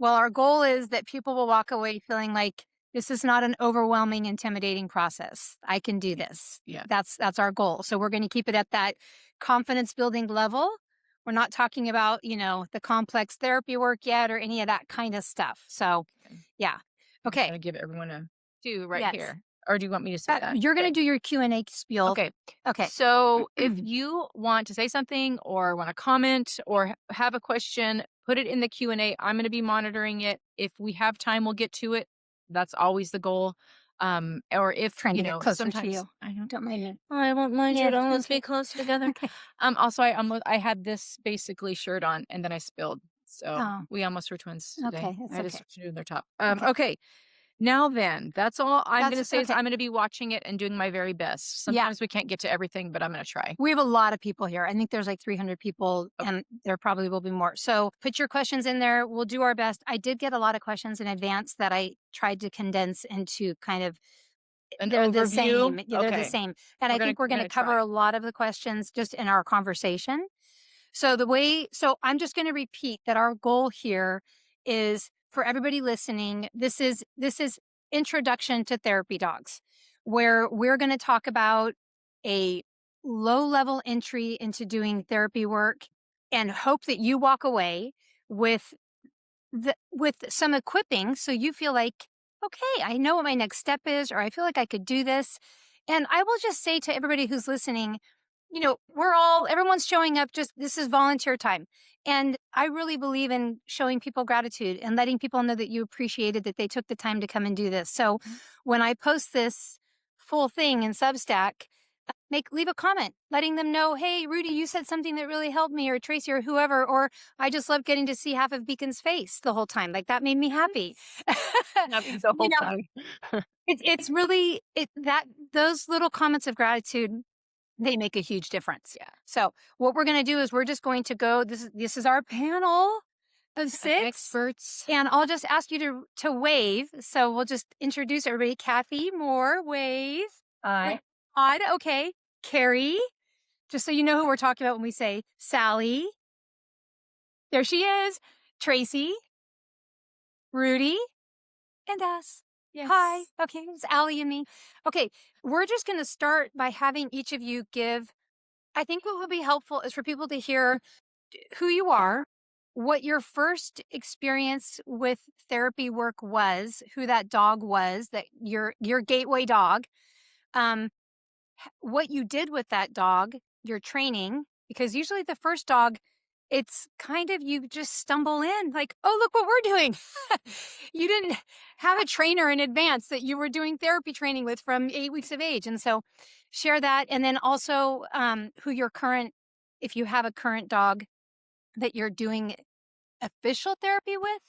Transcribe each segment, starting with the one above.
Well, our goal is that people will walk away feeling like this is not an overwhelming, intimidating process. I can do this. Yeah. That's our goal. So we're going to keep it at that confidence building level. We're not talking about, the complex therapy work yet or any of that kind of stuff. So, Okay. yeah. I'm just Okay. gonna give everyone a do right Yes. here. Or do you want me to say that? You're going to Okay. do your Q&A spiel. Okay. Okay. So if you want to say something or want to comment or have a question, put it in the Q&A. I'm going to be monitoring it. If we have time, we'll get to it. That's always the goal. Or if, Trying to get closer to sometimes you. I don't Don't mind me. I won't mind you. Yeah. Don't let's be Okay. close together. Okay. Also I had this basically shirt on and then I spilled. So Oh, we almost were twins today. okay. I It's had to okay. switch to their top. Okay. Okay. Now then, that's all I'm That's gonna say is okay. I'm gonna be watching it and doing my very best. Yeah. Sometimes we can't get to everything, but I'm gonna try. We have a lot of people here. I think there's like 300 people, Okay. and there probably will be more. So put your questions in there. We'll do our best. I did get a lot of questions in advance that I tried to condense into kind of An they're the overview? same. Yeah, they're the Okay. same. And I think we're We're going to gonna cover try. a lot of the questions just in our conversation. So I'm just going to repeat that our goal here is for everybody listening. This is introduction to therapy dogs, where we're going to talk about a low level entry into doing therapy work and hope that you walk away with with some equipping so you feel like, okay, I know what my next step is, or I feel like I could do this. And I will just say to everybody who's listening, everyone's showing up, just this is volunteer time. And I really believe in showing people gratitude and letting people know that you appreciated that they took the time to come and do this. So when I post this full thing in Substack, leave a comment letting them know, hey, Rudy, you said something that really helped me, or Tracey, or whoever, or I just love getting to see half of Beacon's face the whole time. Like that made me happy. Happy the you whole know, time. it's really that those little comments of gratitude, they make a huge difference. Yeah. So what we're going to do is we're just going to go. This is our panel of 6, Experts. and I'll just ask you to wave. So we'll just introduce everybody. Kathy Moore, wave. Hi. Odd. Okay. Carrie, just so you know who we're talking about when we say Sally. There she is. Tracey, Rudy, and us. Yes. Hi. Okay, it's Allie and me. Okay, we're just going to start by having each of you give. I think what would be helpful is for people to hear who you are, what your first experience with therapy work was, who that dog was, that your gateway dog, um, what you did with that dog, your training, because usually the first dog, it's kind of you just stumble in like, oh, look what we're doing. You didn't have a trainer in advance that you were doing therapy training with from 8 weeks of age. And so share that. And then also who your current, if you have a current dog that you're doing official therapy with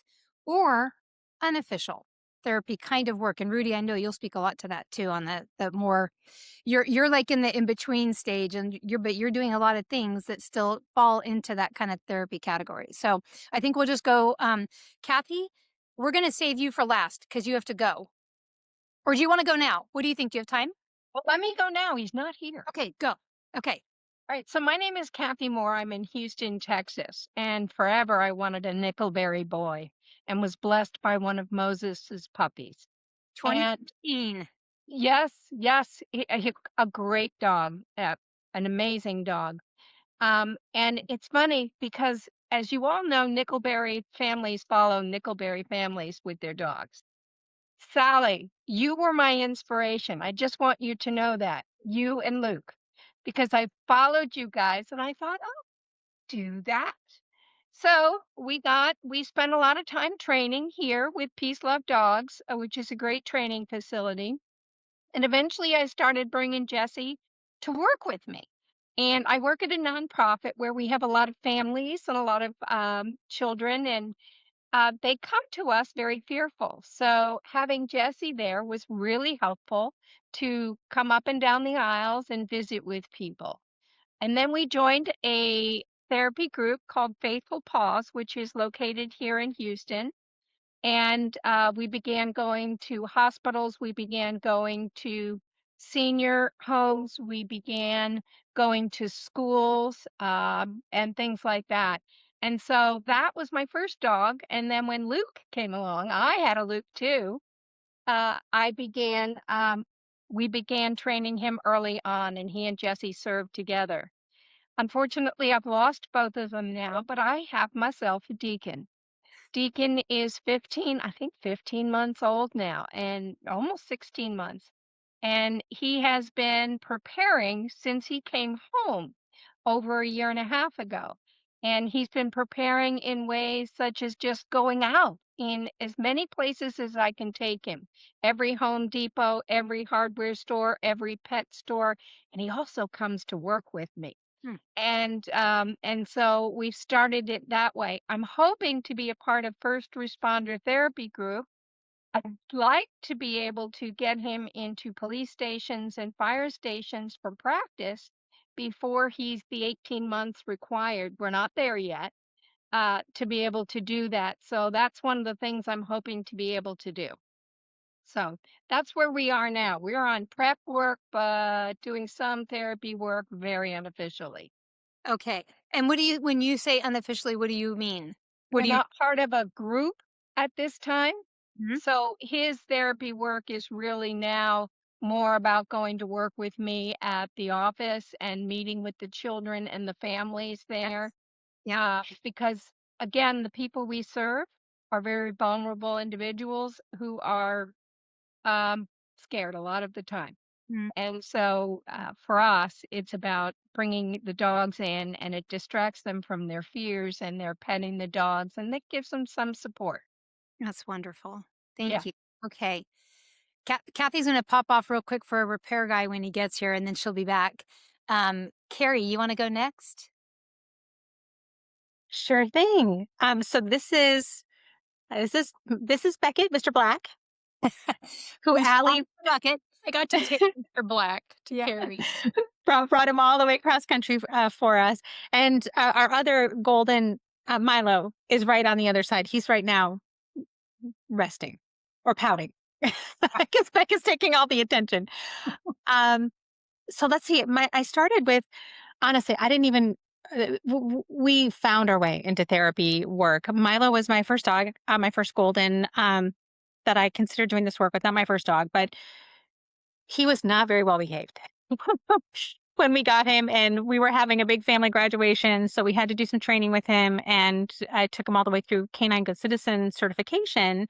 or unofficial therapy kind of work. And Rudy, I know you'll speak a lot to that too on the more you're like in the in between stage, and you're doing a lot of things that still fall into that kind of therapy category. So I think we'll just go Kathy, we're going to save you for last because you have to go. Or do you want to go now? What do you think? Do you have time? Well, let me go now. He's not here. Okay, go. Okay. All right. So my name is Kathy Moore. I'm in Houston, Texas. And forever I wanted a Nickelberry boy and was blessed by one of Moses's puppies. And 2015. yes, a great dog, an amazing dog. And it's funny because as you all know, Nickelberry families follow Nickelberry families with their dogs. Sally, you were my inspiration. I just want you to know that, you and Luke, because I followed you guys and I thought, oh, do that. So we spent a lot of time training here with Peace Love Dogs, which is a great training facility. And eventually I started bringing Jesse to work with me. And I work at a nonprofit where we have a lot of families and a lot of children, and they come to us very fearful. So having Jesse there was really helpful to come up and down the aisles and visit with people. And then we joined a therapy group called Faithful Paws, which is located here in Houston. And we began going to hospitals. We began going to senior homes. We began going to schools and things like that. And so that was my first dog, and then when Luke came along, I had a Luke too. I began, we began training him early on, and he and Jessie served together. Unfortunately, I've lost both of them now, but I have myself a Deacon. Deacon is 15, I think 15 months old now, and almost 16 months. And he has been preparing since he came home over a year and a half ago. And he's been preparing in ways such as just going out in as many places as I can take him. Every Home Depot, every hardware store, every pet store. And he also comes to work with me. Hmm. And so we've started it that way. I'm hoping to be a part of first responder therapy group. I'd like to be able to get him into police stations and fire stations for practice before he's the 18 months required. We're not there yet, to be able to do that. So that's one of the things I'm hoping to be able to do. So that's where we are now. We're on prep work, but doing some therapy work very unofficially. Okay. And when you say unofficially, what do you mean? What We're do you not part of a group at this time. Mhm. So his therapy work is really now more about going to work with me at the office and meeting with the children and the families there. Yeah. Because again, the people we serve are very vulnerable individuals who are scared a lot of the time. Mm, And so for us, it's about bringing the dogs in and it distracts them from their fears and they're petting the dogs and that gives them some support. that's wonderful. Yeah. Thank you. Okay. Kathy's going to pop off real quick for a repair guy when he gets here, and then she'll be back. Carrie, you want to go next? Sure thing. So this is Beckett, Mr. Black, who Who's on Allie, the bucket? I got to take Mr. Black to yeah, carry. brought him all the way across country for us. And our other golden Milo is right on the other side. He's right now resting or pouting. I guess Beckett's taking all the attention. Um, so let's see. I started with honestly, I didn't even. We found our way into therapy work. Milo was my first dog, my first golden. That I considered doing this work with, not my first dog, but he was not very well behaved when we got him, and we were having a big family graduation. So we had to do some training with him, and I took him all the way through Canine Good Citizen certification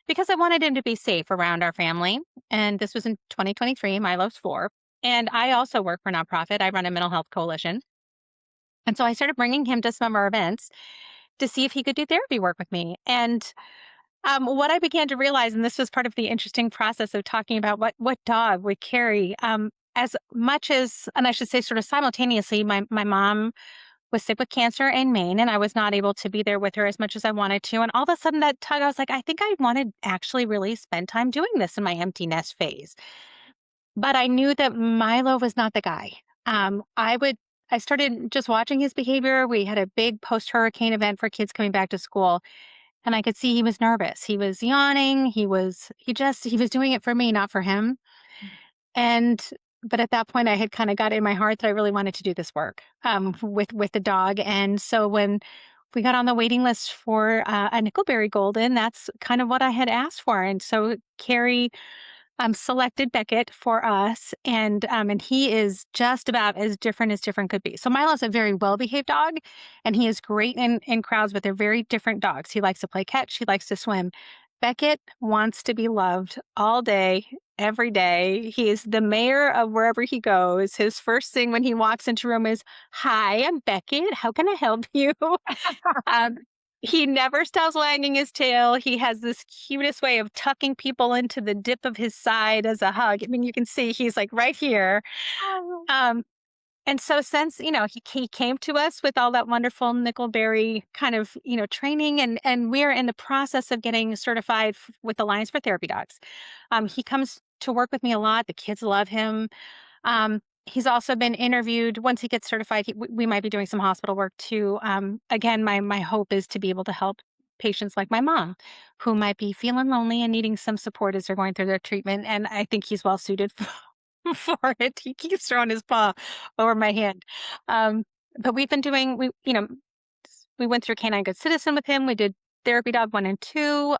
because I wanted him to be safe around our family. And this was in 2023. Milo's 4. And I also work for a nonprofit. I run a mental health coalition. And so I started bringing him to some of our events to see if he could do therapy work with me. And what I began to realize, and this was part of the interesting process of talking about what dog would carry, as much as, and I should say, sort of simultaneously, my mom was sick with cancer in Maine, and I was not able to be there with her as much as I wanted to. And all of a sudden, that tug, I was like, I think I want to actually really spend time doing this in my empty nest phase. But I knew that Milo was not the guy. Um, I would. I started just watching his behavior. We had a big post hurricane event for kids coming back to school, and I could see he was nervous. He was yawning. He was doing it for me, not for him. And but at that point I had kind of got in my heart that I really wanted to do this work with the dog. And so when we got on the waiting list for a Nickelberry Golden, that's kind of what I had asked for. And so Carrie selected Beckett for us, and he is just about as different could be. So Milo's a very well behaved dog, and he is great in crowds, but they're very different dogs. He likes to play catch, he likes to swim. Beckett wants to be loved all day, every day. He is the mayor of wherever he goes. His first thing when he walks into a room is, "Hi, I'm Beckett. How can I help you?" Um, he never stops wagging his tail. He has this cutest way of tucking people into the dip of his side as a hug. I mean, you can see he's like right here. Oh, Um, and so since, he came to us with all that wonderful Nickelberry kind of, training, and we're in the process of getting certified with Alliance for Therapy Dogs. He comes to work with me a lot. The kids love him. He's also been interviewed. Once he gets certified, we might be doing some hospital work too. Again, my hope is to be able to help patients like my mom, who might be feeling lonely and needing some support as they're going through their treatment. And I think he's well suited for it. He keeps throwing his paw over my hand. But we've been doing, we went through Canine Good Citizen with him. We did therapy dog 1 and 2.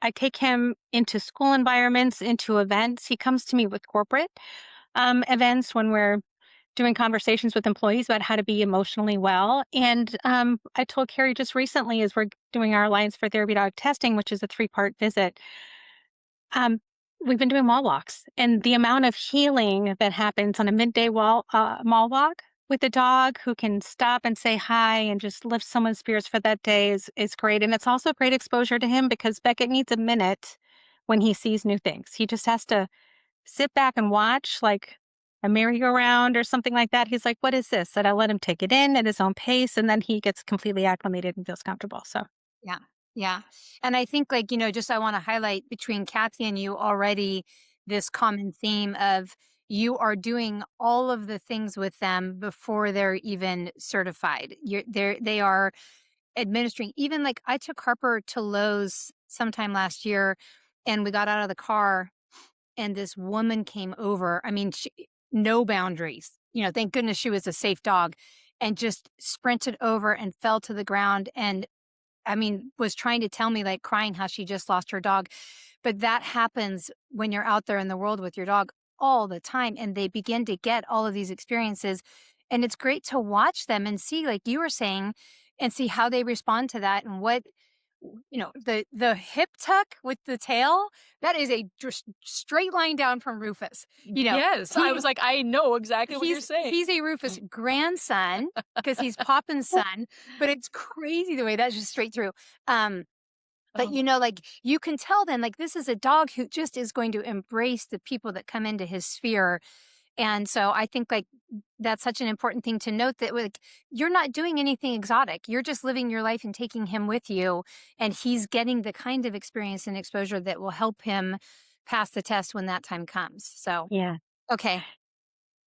I take him into school environments, into events. He comes to me with corporate events when we're doing conversations with employees about how to be emotionally well. And I told Carrie just recently, as we're doing our Alliance for Therapy Dog testing, which is a 3-part visit, we've been doing mall walks, and the amount of healing that happens on a midday mall walk with a dog who can stop and say hi and just lift someone's spirits for that day is great. And it's also great exposure to him because Beckett needs a minute when he sees new things. He just has to sit back and watch like a merry-go-round or something like that. He's like, "What is this?" And I let him take it in at his own pace, and then he gets completely acclimated and feels comfortable. So Yeah. Yeah. And I think, like, just I want to highlight between Kathy and you already this common theme of you are doing all of the things with them before they're even certified. They are administering. Even like I took Harper to Lowe's sometime last year, and we got out of the car, and this woman came over. I mean, no boundaries. Thank goodness she was a safe dog, and just sprinted over and fell to the ground, and I mean, was trying to tell me, like, crying how she just lost her dog. But that happens when you're out there in the world with your dog all the time, and they begin to get all of these experiences. And it's great to watch them and see, like you were saying, and see how they respond to that. And what, the hip tuck with the tail, that is a just straight line down from Rufus. Yes, I was like, I know exactly what you're saying. He's a Rufus grandson because he's Poppin's son, but it's crazy the way that's just straight through. But like you can tell then, like, this is a dog who just is going to embrace the people that come into his sphere. And so I think, like, that's such an important thing to note, that, like, you're not doing anything exotic. You're just living your life and taking him with you. And he's getting the kind of experience and exposure that will help him pass the test when that time comes. So, yeah. okay.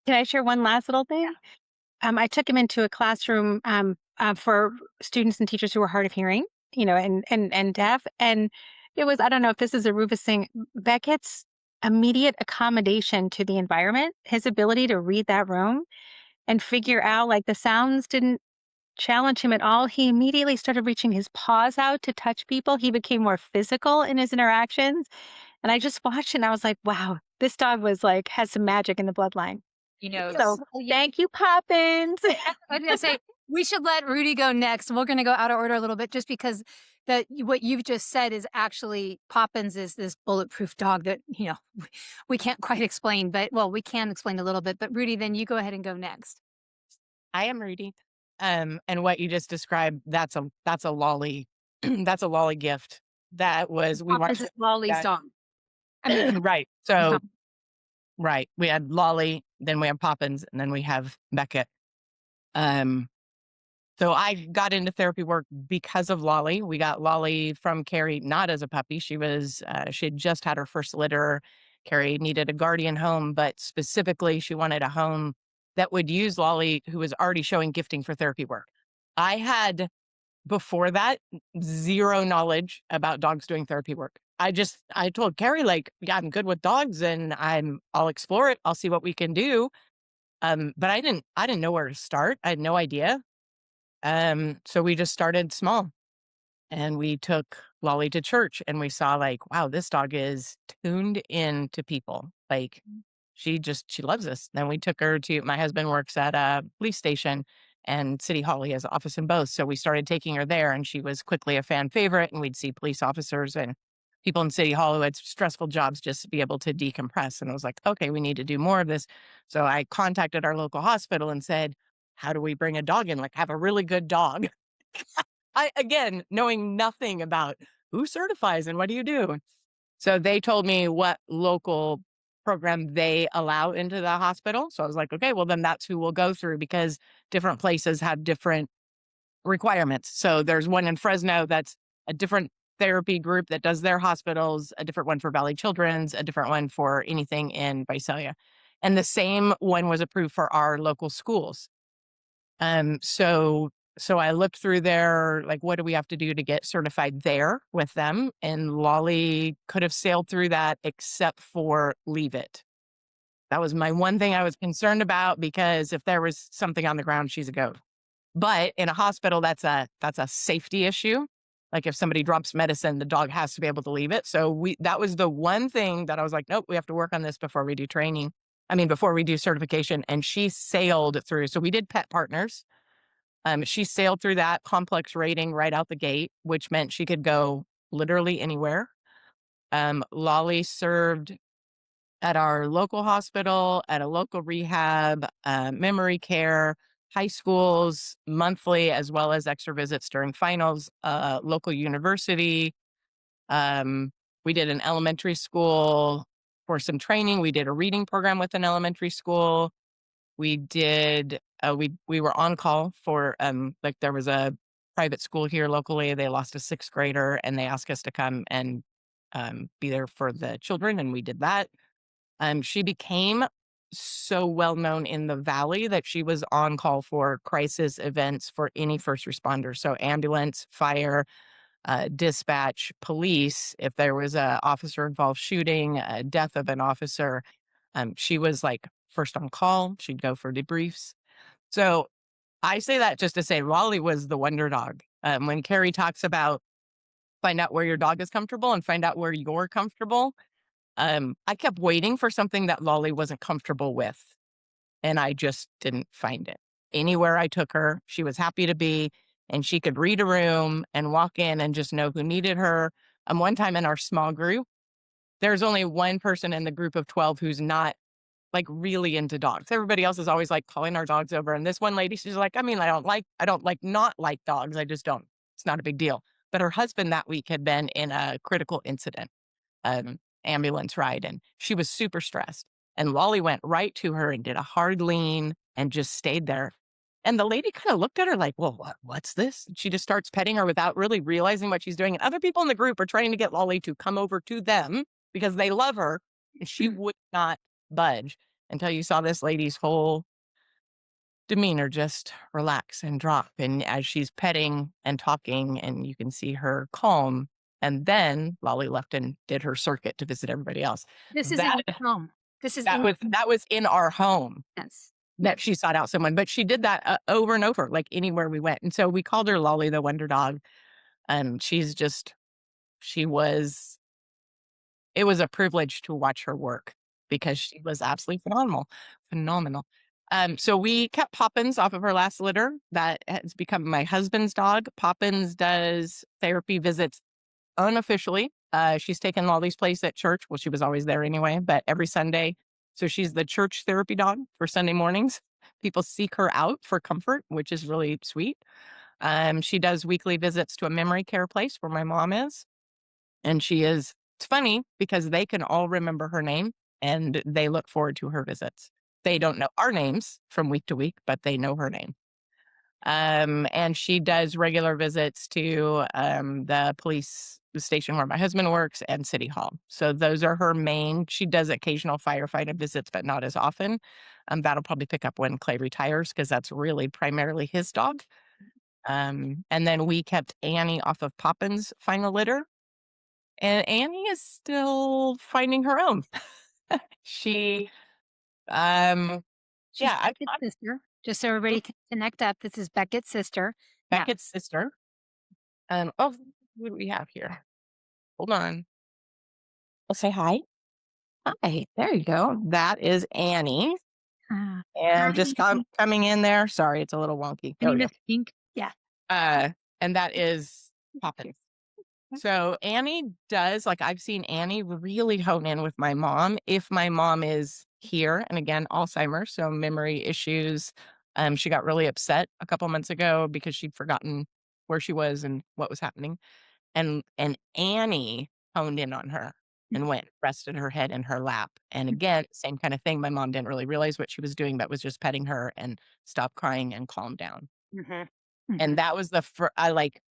Can I share one last little thing? I took him into a classroom for students and teachers who are hard of hearing, and deaf. And it was, I don't know if this is a Rufus thing, Beckett's immediate accommodation to the environment, his ability to read that room and figure out, like, the sounds didn't challenge him at all. He immediately started reaching his paws out to touch people. He became more physical in his interactions. And I just watched it and I was like, wow, this dog has some magic in the bloodline. So thank you, Poppins. I was going to say, we should let Rudy go next. We're going to go out of order a little bit, just because what you've just said is actually, Poppins is this bulletproof dog that, we can't quite explain, but, well, we can explain a little bit. But Rudy, then you go ahead and go next. I am Rudy. And what you just described, that's a lolly, that's a lolly gift. That was, we Poppins watched is Lolly's dog. I mean, right. So, right. We had Lolly, then we have Poppins, and then we have Beckett. So I got into therapy work because of Lolly. We got Lolly from Carrie, not as a puppy. She had just had her first litter. Carrie needed a guardian home, but specifically she wanted a home that would use Lolly, who was already showing gifting for therapy work. I had, before that, zero knowledge about dogs doing therapy work. I told Carrie, like, yeah, I'm good with dogs and I'll explore it. I'll see what we can do. But I didn't know where to start. I had no idea. So we just started small, and we took Lolly to church, and we saw, like, wow, this dog is tuned in to people. Like, she loves us. Then we took her to, my husband works at a police station and City Hall. He has an office in both. So we started taking her there, and she was quickly a fan favorite. And we'd see police officers and people in City Hall who had stressful jobs just to be able to decompress. And I was like, okay, we need to do more of this. So I contacted our local hospital and said, how do we bring a dog in? Like, have a really good dog. Again, knowing nothing about who certifies and what do you do. So they told me what local program they allow into the hospital. So I was like, okay, well, then that's who we'll go through, because different places have different requirements. So there's one in Fresno that's a different therapy group that does their hospitals, a different one for Valley Children's, a different one for anything in Visalia. And the same one was approved for our local schools. So I looked through there, like, what do we have to do to get certified there with them? And Lolly could have sailed through that except for leave it. That was my one thing I was concerned about, because if there was something on the ground, she's a goat. But in a hospital, that's a safety issue. Like if somebody drops medicine, the dog has to be able to leave it. So that was the one thing that I was like, nope, we have to work on this before we do training. I mean, before we do certification. And she sailed through. So we did pet partners. She sailed through that complex rating right out the gate, which meant she could go literally anywhere. Lolly served at our local hospital, at a local rehab, memory care, high schools, monthly, as well as extra visits during finals, local university. Um, we did an elementary school for some training. We did a reading program with an elementary school. We did, we were on call for, like there was a private school here locally. They lost a sixth grader and they asked us to come and be there for the children. And we did that. She became so well known in the valley that she was on call for crisis events for any first responder. So ambulance, fire, dispatch, police. If there was a officer involved shooting, a death of an officer, she was like first on call. She'd go for debriefs. So I say that just to say Lolly was the wonder dog. When Carrie talks about find out where your dog is comfortable and find out where you're comfortable, I kept waiting for something that Lolly wasn't comfortable with, and I just didn't find it. Anywhere I took her, she was happy to be, and she could read a room and walk in and just know who needed her. One time in our small group, there's only one person in the group of 12 who's not like really into dogs. Everybody else is always like calling our dogs over. And this one lady, she's like, I mean, I don't like not like dogs. I just don't. It's not a big deal. But her husband that week had been in a critical incident, um, ambulance ride, and she was super stressed. And Lolly went right to her and did a hard lean and just stayed there. And the lady kind of looked at her like, well, what's this? She just starts petting her without really realizing what she's doing. And other people in the group are trying to get Lolly to come over to them because they love her. And she would not budge until you saw this lady's whole demeanor just relax and drop. And as she's petting and talking, and you can see her calm. And then Lolly left and did her circuit to visit everybody else. This is in That your home. This is that was in our home yes. that she sought out someone, but she did that over and over, like anywhere we went. And so we called her Lolly the Wonder Dog. And she was, it was a privilege to watch her work because she was absolutely phenomenal. So we kept Poppins off of her last litter. That has become my husband's dog. Poppins does therapy visits unofficially. She's taken Lolly's place at church. Well, she was always there anyway, but every Sunday. So she's the church therapy dog for Sunday mornings. People seek her out for comfort, which is really sweet. She does weekly visits to a memory care place where my mom is. And it's funny because they can all remember her name and they look forward to her visits. They don't know our names from week to week, but they know her name. And she does regular visits to the police station where my husband works and City Hall. So those are her main. She does occasional firefighter visits, but not as often. That'll probably pick up when Clay retires because that's really primarily his dog. And then we kept Annie off of Poppins' final litter. And Annie is still finding her own. She, She's yeah, Beckett's sister. Just so everybody can connect up. This is Beckett's sister. Beckett's sister. Oh, what do we have here? Hold on. I'll say hi. Hi, there you go. That is Annie. And just coming in there. Sorry, it's a little wonky. There we go. Pink. Yeah. And that is Poppins. So Annie does, like I've seen Annie really hone in with my mom if my mom is here. And again, Alzheimer's, so memory issues. She got really upset a couple months ago because she'd forgotten where she was and what was happening. And Annie honed in on her and went, rested her head in her lap. And again, same kind of thing. My mom didn't really realize what she was doing, but was just petting her and stopped crying and calmed down. And that was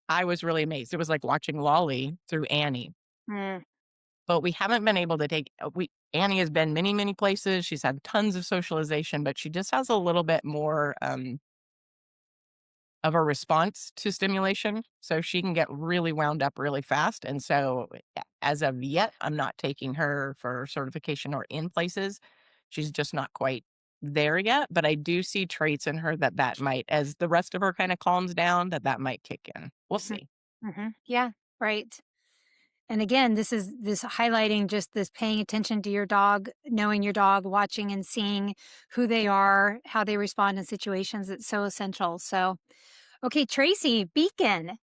I was really amazed. It was like watching Lolly through Annie. But we haven't been able to Annie has been many, many places. She's had tons of socialization, but she just has a little bit more of a response to stimulation. So she can get really wound up really fast. And so as of yet, I'm not taking her for certification or in places. She's just not quite there yet, but I do see traits in her that might, as the rest of her kind of calms down, that might kick in. We'll Mhm. see. Yeah, right. And again, this highlighting just this paying attention to your dog, knowing your dog, watching and seeing who they are, how they respond in situations. It's so essential. So, okay, Tracy, Beacon.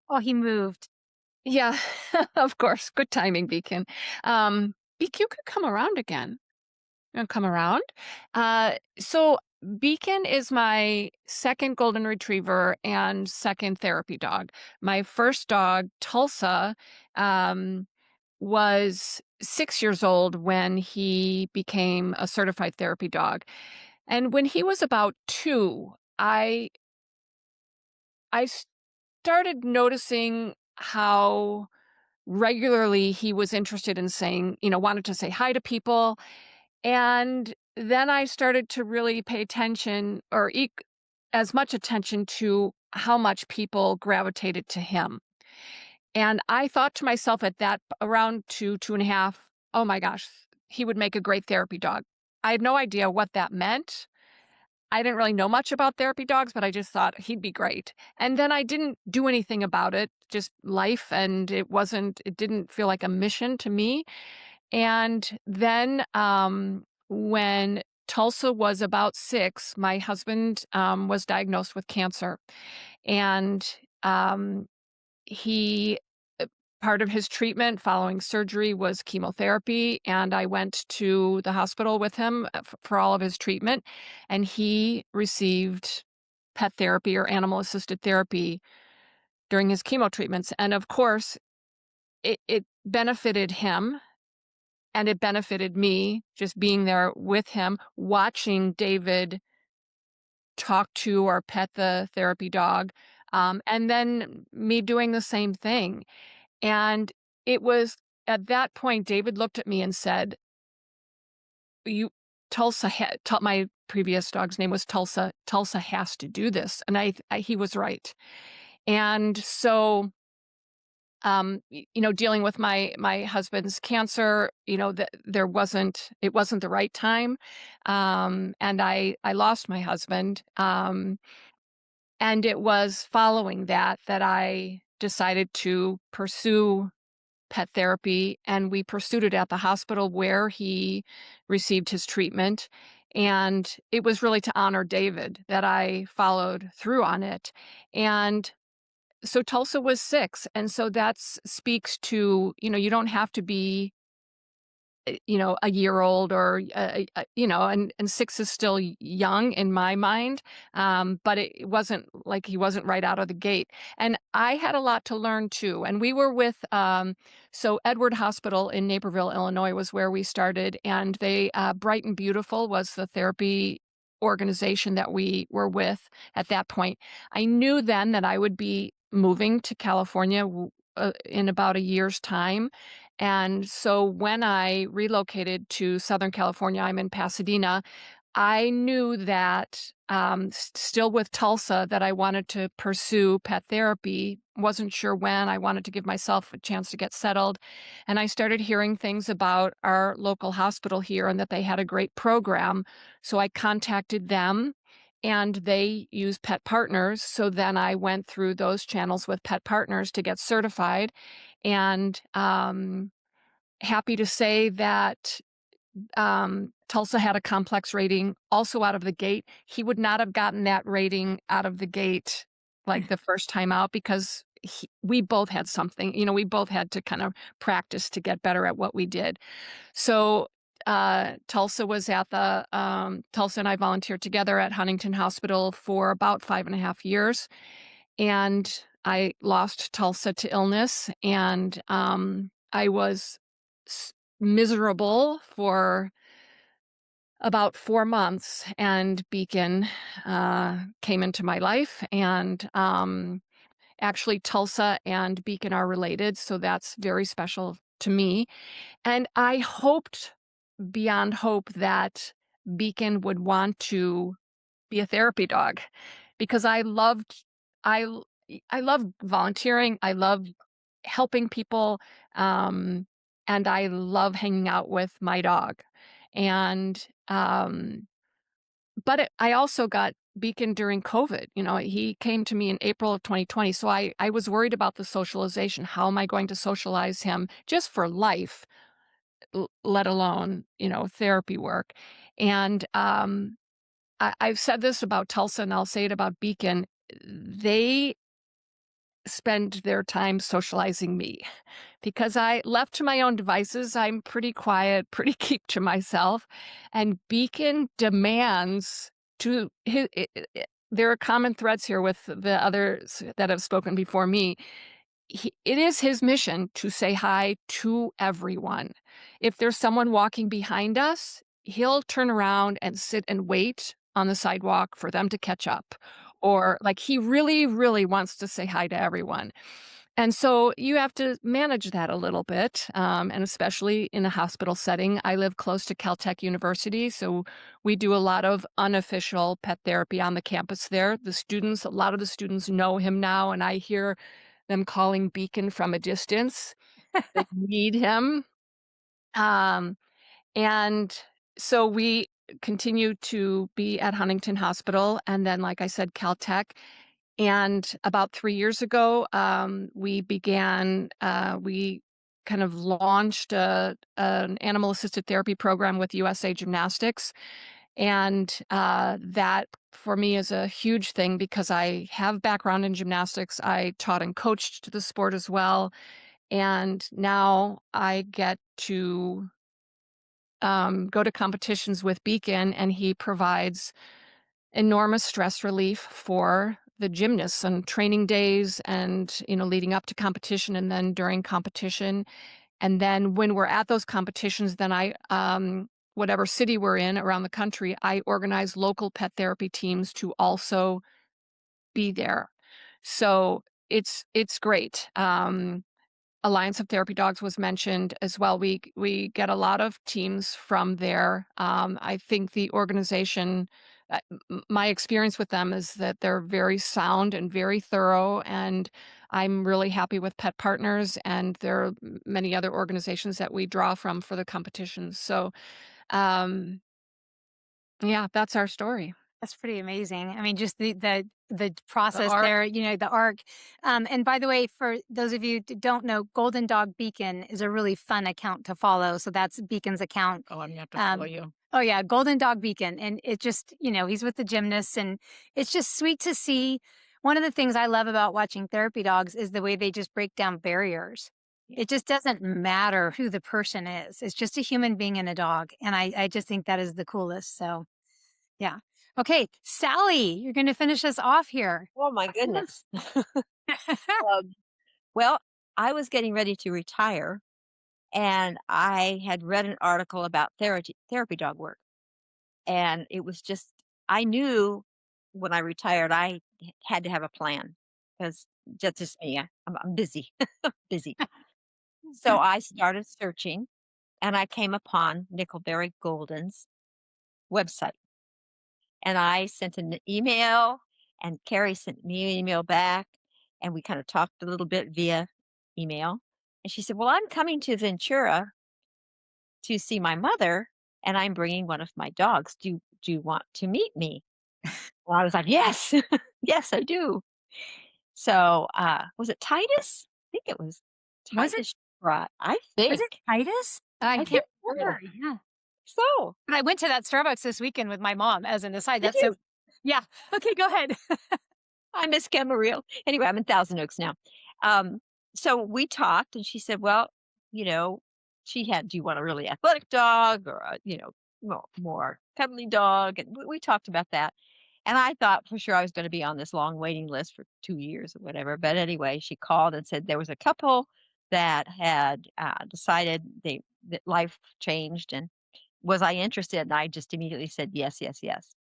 Oh, he moved. Yeah, of course. Good timing, Beacon. BQ could come around again. Come around. So Beacon is my second golden retriever and second therapy dog. My first dog, Tulsa, um, was 6 years old when he became a certified therapy dog. And when he was about two, I started noticing how regularly he was interested in saying, wanted to say hi to people. And then I started to really pay attention or as much attention to how much people gravitated to him. And I thought to myself at that around 2.5, oh my gosh, he would make a great therapy dog. I had no idea what that meant. I didn't really know much about therapy dogs, but I just thought he'd be great. And then I didn't do anything about it, just life. And it didn't feel like a mission to me. And then when Tulsa was about 6, my husband was diagnosed with cancer. And um, he, uh, part of his treatment following surgery was chemotherapy. And I went to the hospital with him for all of his treatment. And he received pet therapy or animal assisted therapy during his chemo treatments. And of course, it benefited him and it benefited me just being there with him, watching David talk to or pet the therapy dog, and then me doing the same thing. And it was at that point, David looked at me and said, "You, Tulsa, my previous dog's name was Tulsa. Tulsa has to do this." And he was right. And so dealing with my husband's cancer, that it wasn't the right time. And I lost my husband. And it was following that I decided to pursue pet therapy, and we pursued it at the hospital where he received his treatment. And it was really to honor David that I followed through on it. And so Tulsa was 6, and so that speaks to, you don't have to be, a year old or, and 6 is still young in my mind, but it wasn't like he wasn't right out of the gate. And I had a lot to learn too. And we were with, so Edward Hospital in Naperville, Illinois was where we started, and Bright and Beautiful was the therapy organization that we were with at that point. I knew then that I would be moving to California in about a year's time. And so when I relocated to Southern California, I'm in Pasadena, I knew that still with Tulsa that I wanted to pursue pet therapy. Wasn't sure when. I wanted to give myself a chance to get settled. And I started hearing things about our local hospital here and that they had a great program. So I contacted them and they use Pet Partners. So then I went through those channels with Pet Partners to get certified. And happy to say that Tulsa had a complex rating also out of the gate. He would not have gotten that rating out of the gate like the first time out because we both had something, we both had to kind of practice to get better at what we did. So Tulsa and I volunteered together at Huntington Hospital for about 5.5 years. And I lost Tulsa to illness, and I was miserable for about 4 months. And Beacon came into my life, and actually Tulsa and Beacon are related, so that's very special to me. And I hoped beyond hope that Beacon would want to be a therapy dog because I l- I love volunteering. I love helping people, um, and I love hanging out with my dog. And but I also got Beacon during COVID. He came to me in April of 2020. So I was worried about the socialization. How am I going to socialize him just for life, let alone, therapy work? And I've said this about Tulsa and I'll say it about Beacon. They spend their time socializing me because I left to my own devices. I'm pretty quiet, pretty keep to myself. And Beacon demands to there are common threads here with the others that have spoken before me. It is his mission to say hi to everyone. If there's someone walking behind us, he'll turn around and sit and wait on the sidewalk for them to catch up. Or like he really, really wants to say hi to everyone. And so you have to manage that a little bit, and especially in a hospital setting. I live close to Caltech University, so we do a lot of unofficial pet therapy on the campus there. A lot of the students know him now, and I hear them calling Beacon from a distance. They need him. Um, and so we continue to be at Huntington Hospital, and then, like I said, Caltech. And about 3 years ago, we kind of launched an animal-assisted therapy program with USA Gymnastics. And that for me is a huge thing because I have background in gymnastics. I taught and coached the sport as well. And now I get to go to competitions with Beacon, and he provides enormous stress relief for the gymnasts on training days and, leading up to competition and then during competition. And then when we're at those competitions, then whatever city we're in around the country, I organize local pet therapy teams to also be there. So it's great. Alliance of Therapy Dogs was mentioned as well. We get a lot of teams from there. I think the organization, my experience with them is that they're very sound and very thorough, and I'm really happy with Pet Partners, and there are many other organizations that we draw from for the competitions. So, um, yeah, that's our story. That's pretty amazing. I mean, just the The process arc. there, the arc. And by the way, for those of you who don't know, Golden Dog Beacon is a really fun account to follow. So that's Beacon's account. Oh, I'm gonna have to follow Um, you. oh yeah, Golden Dog Beacon, and it just, he's with the gymnasts, and it's just sweet to see. One of the things I love about watching therapy dogs is the way they just break down barriers. It just doesn't matter who the person is. It's just a human being and a dog, and I just think that is the coolest. So yeah. Okay, Sally, you're going to finish us off here. Oh my goodness. Um, well, I was getting ready to retire and I had read an article about therapy dog work. And it was just, I knew when I retired, had to have a plan because that's just me. I'm busy, busy. So I started searching and I came upon Nicholberry Golden's website. And I sent an email, and Carrie sent me an email back, and we kind of talked a little bit via email. And she said, "Well, I'm coming to Ventura to see my mother, and I'm bringing one of my dogs. Do you want to meet me?" Well, I was like, "Yes, yes, I do." So, was it Titus? I think it was Was it Titus she brought. I was think. it Titus? I I think can't so. remember. Yeah. So, But I went to that Starbucks this weekend with my mom as an aside. did That's so you? yeah. Okay, go ahead. I miss Camarillo. Anyway, I'm in Thousand Oaks now. Um, so we talked, and she said, "Well, you know," she had, "Do you want a really athletic dog or a, more cuddly dog?" And we talked about that. And I thought for sure I was going to be on this long waiting list for 2 years or whatever. But anyway, she called and said there was a couple that had decided that life changed, and was I interested? And I just immediately said yes, yes, yes.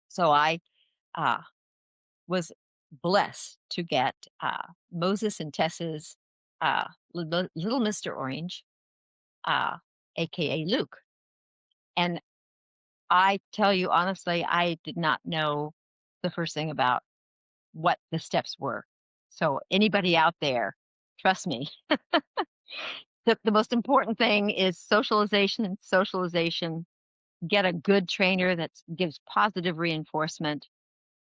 So I uh, was blessed to get Moses and Tessa's little Mr. Orange, uh, aka Luke. And I tell you honestly, I did not know the first thing about what the steps were. So anybody out there, trust me, the most important thing is socialization, socialization, get a good trainer that gives positive reinforcement.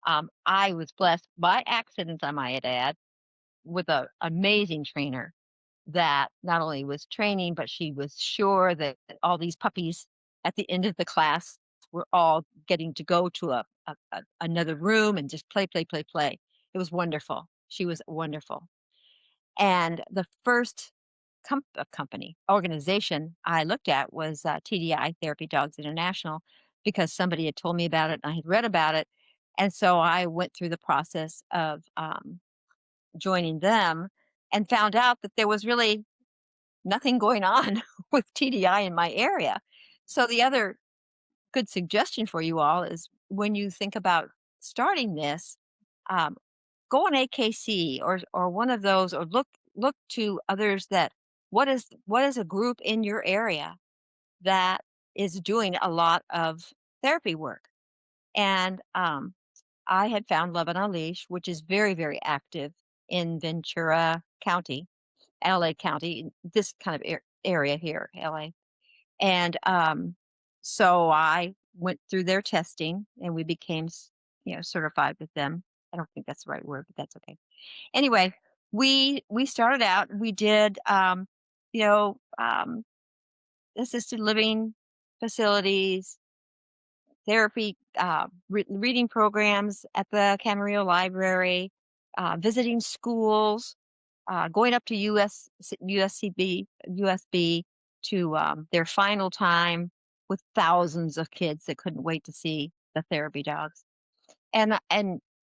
I was blessed by accident, I might add, with an amazing trainer that not only was training, but she was sure that all these puppies at the end of the class were all getting to go to another room and just play, play, play, play. It was wonderful. She was wonderful. And the first company organization I looked at was TDI, Therapy Dogs International, because somebody had told me about it and I had read about it. And so I went through the process of joining them and found out that there was really nothing going on with TDI in my area. So the other good suggestion for you all is when you think about starting this, um, go on AKC or one of those, or look to others that what is a group in your area that is doing a lot of therapy work. And I had found Love on a Leash, which is very, very active in Ventura County, LA County, this kind of area here, LA. And so I went through their testing and we became, certified with them. I don't think that's the right word, but that's okay. Anyway, we started out, we did, you know, um, assisted living facilities, therapy, reading programs at the Camarillo Library, visiting schools, going up to USB to their final time with thousands of kids that couldn't wait to see the therapy dogs. And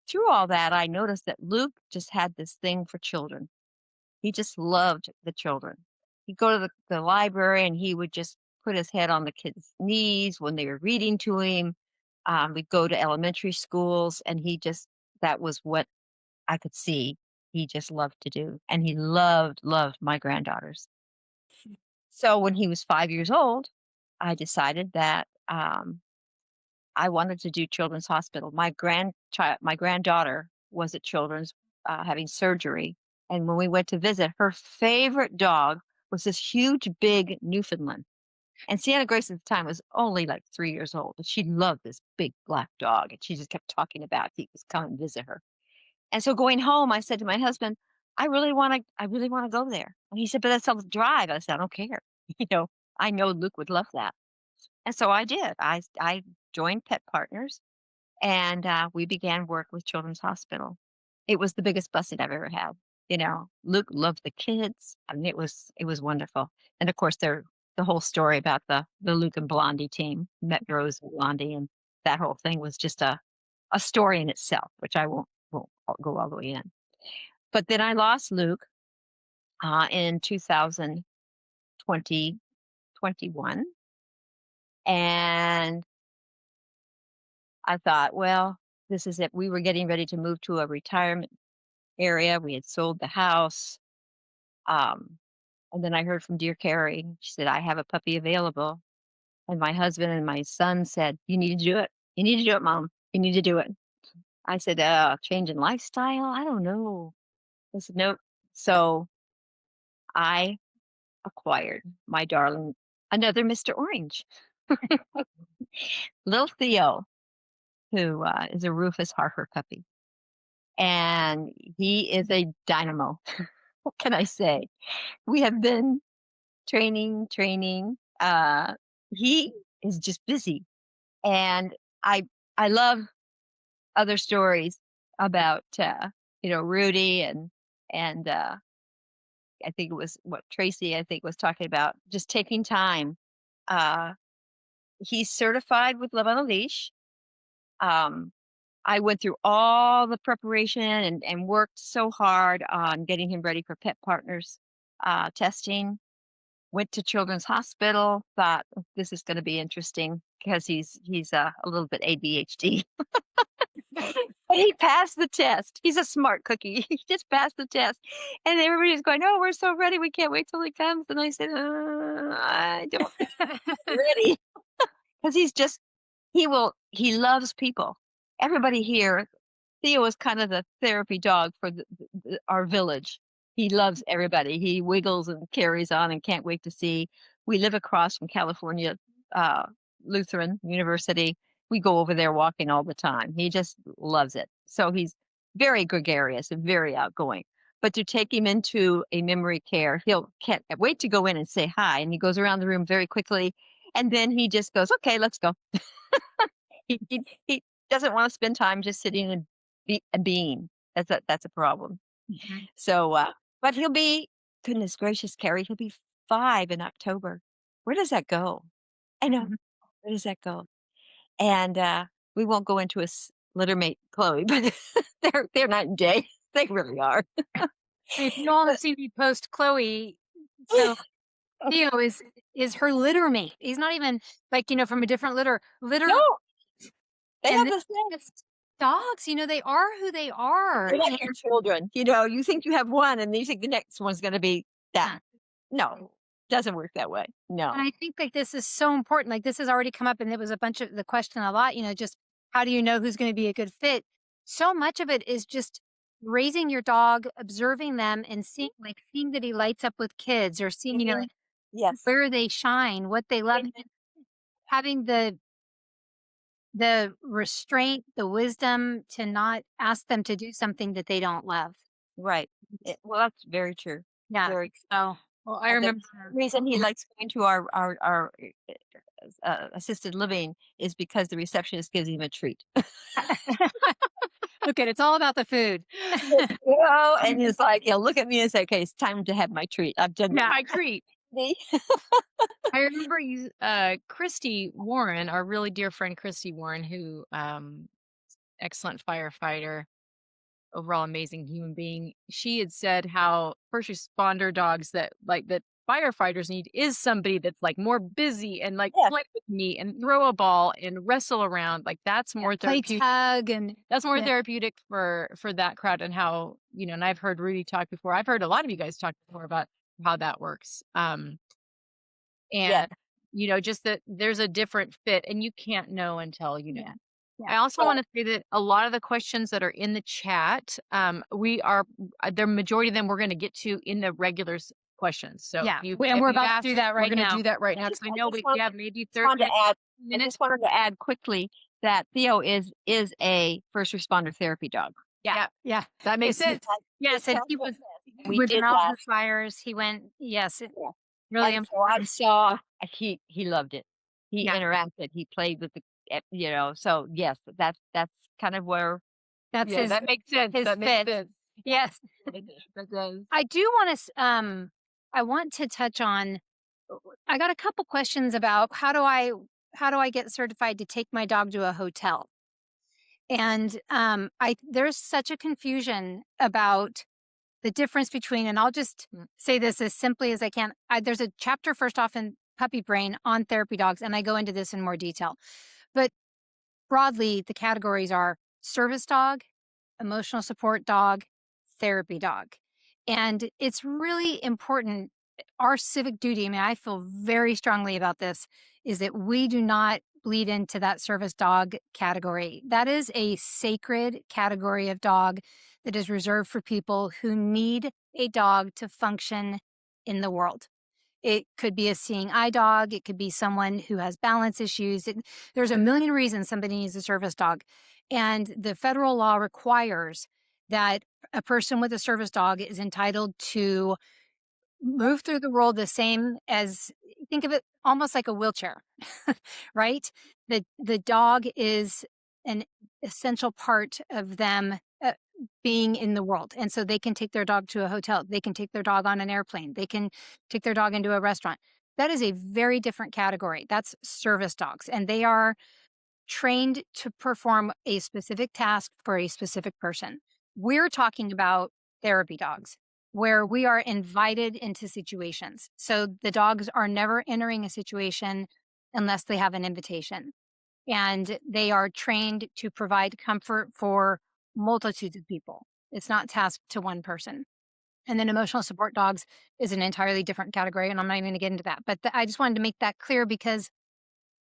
through all that, I noticed that Luke just had this thing for children. He just loved the children. He'd go to the library and he would just put his head on the kids' knees when they were reading to him. We'd go to elementary schools and that was what I could see he just loved to do. And he loved my granddaughters. So when he was 5 years old, I decided that I wanted to do Children's Hospital. My granddaughter was at Children's having surgery. And when we went to visit, her favorite dog was this huge, big Newfoundland. And Sienna Grace at the time was only like 3 years old. And she loved this big black dog. And she just kept talking about he was coming to visit her. And so going home, I said to my husband, I really want to go there. And he said, but that's a drive. I said, I don't care. You know, I know Luke would love that. And so I did. I joined Pet Partners and we began work with Children's Hospital. It was the biggest blessing I've ever had. You know, Luke loved the kids. I mean, it was wonderful. And of course, the whole story about the Luke and Blondie team, met Rose and Blondie, and that whole thing was just a story in itself, which I won't go all the way in. But then I lost Luke in 2021, and I thought, well, this is it. We were getting ready to move to a retirement area. We had sold the house. Um, and then I heard from dear Carrie. She said, I have a puppy available. And my husband and my son said, you need to do it. You need to do it, Mom. You need to do it. I said, change in lifestyle? I don't know. I said, nope. So I acquired my darling, another Mr. Orange, little Theo, who is a Rufus Harper puppy. And he is a dynamo. What can I say? We have been training. He is just busy. And I I love other stories about Rudy and I think it was what Tracey I think was talking about, just taking time. Uh he's certified with Love on a Leash. Um I went through all the preparation and worked so hard on getting him ready for Pet Partners testing. Went to Children's Hospital, thought, "Oh, this is going to be interesting because he's a little bit ADHD." But he passed the test. He's a smart cookie. He just passed the test, and everybody's going, "Oh, we're so ready. We can't wait till he comes." And I said, "I don't think I'm ready," because he loves people. Everybody here, Theo is kind of the therapy dog for our village. He loves everybody. He wiggles and carries on and can't wait to see. We live across from California Lutheran University. We go over there walking all the time. He just loves it. So he's very gregarious and very outgoing. But to take him into a memory care, he'll can't wait to go in and say hi. And he goes around the room very quickly. And then he just goes, okay, let's go. He doesn't want to spend time just sitting and being. That's a problem. Mhm. So, but he'll be, goodness gracious, Carrie, he'll be 5 in October. Where does that go? I know. Mhm. Where does that go? And we won't go into his litter mate, Chloe, but they're night and day. They really are. And if you all have seen me post Chloe, so Theo is her litter mate. He's not even like, from a different litter. No, they And have they're the same. just dogs, they are who they are. They're like your children. You think you have one, and you think the next one's going to be that. No, doesn't work that way. No. And I think like this is so important. Like this has already come up and it was a bunch of the question a lot, just how do you know who's going to be a good fit? So much of it is just raising your dog, observing them and seeing that he lights up with kids or seeing, Mhm. Yes. where they shine, what they love, and having the restraint, the wisdom to not ask them to do something that they don't love. Right. Well, that's very true. Yeah. Very. So Well, I And the remember reason he likes going to our assisted living is because the receptionist gives him a treat. look it's all about the food. And he's like, he'll look at me and say, "Okay, it's time to have my treat. I've done my treat. my I remember Christy Warren, our really dear friend Christy Warren, who excellent firefighter, overall amazing human being. She had said how first responder dogs that firefighters need is somebody that's like more busy and like Yes. play with me and throw a ball and wrestle around. Like that's more Play therapeutic. tug and That's more yeah. therapeutic for that crowd and how, and I've heard Rudy talk before. I've heard a lot of you guys talk before about how that works. Yeah. And just that there's a different fit and you can't know until you know. Yeah. I also want to say that a lot of the questions that are in the chat, the majority of them we're going to get to in the regulars questions. So Yeah, if and we're about to do that right we're going now. to do that right now I because I just know want- we have maybe I 30 just minutes. wanted to add quickly that Theo is a first responder therapy dog. Yeah. That makes sense. Yes, and he was We with did all that. the fires. He went. Yes, Really, and so I saw he loved it. He Yeah. interacted. He played with the. So yes, that's kind of where. That's Yeah, his. that makes sense. his That makes fit. sense. Yes, That does. I do want to. I want to touch on. I got a couple questions about how do I get certified to take my dog to a hotel, and there's such a confusion about the difference between, and I'll just say this as simply as I can. There's a chapter first off in Puppy Brain on therapy dogs, and I go into this in more detail. But broadly, the categories are service dog, emotional support dog, therapy dog. And it's really important. Our civic duty, I feel very strongly about this, is that we do not bleed into that service dog category. That is a sacred category of dog that is reserved for people who need a dog to function in the world. It could be a seeing eye dog. It could be someone who has balance issues. There's a million reasons somebody needs a service dog. And the federal law requires that a person with a service dog is entitled to move through the world the same as, think of it almost like a wheelchair, right? The dog is an essential part of them being in the world. And so they can take their dog to a hotel. They can take their dog on an airplane. They can take their dog into a restaurant. That is a very different category. That's service dogs. And they are trained to perform a specific task for a specific person. We're talking about therapy dogs, where we are invited into situations. So the dogs are never entering a situation unless they have an invitation. And they are trained to provide comfort for multitudes of people. It's not tasked to one person. And then emotional support dogs is an entirely different category. And I'm not even going to get into that. But I just wanted to make that clear because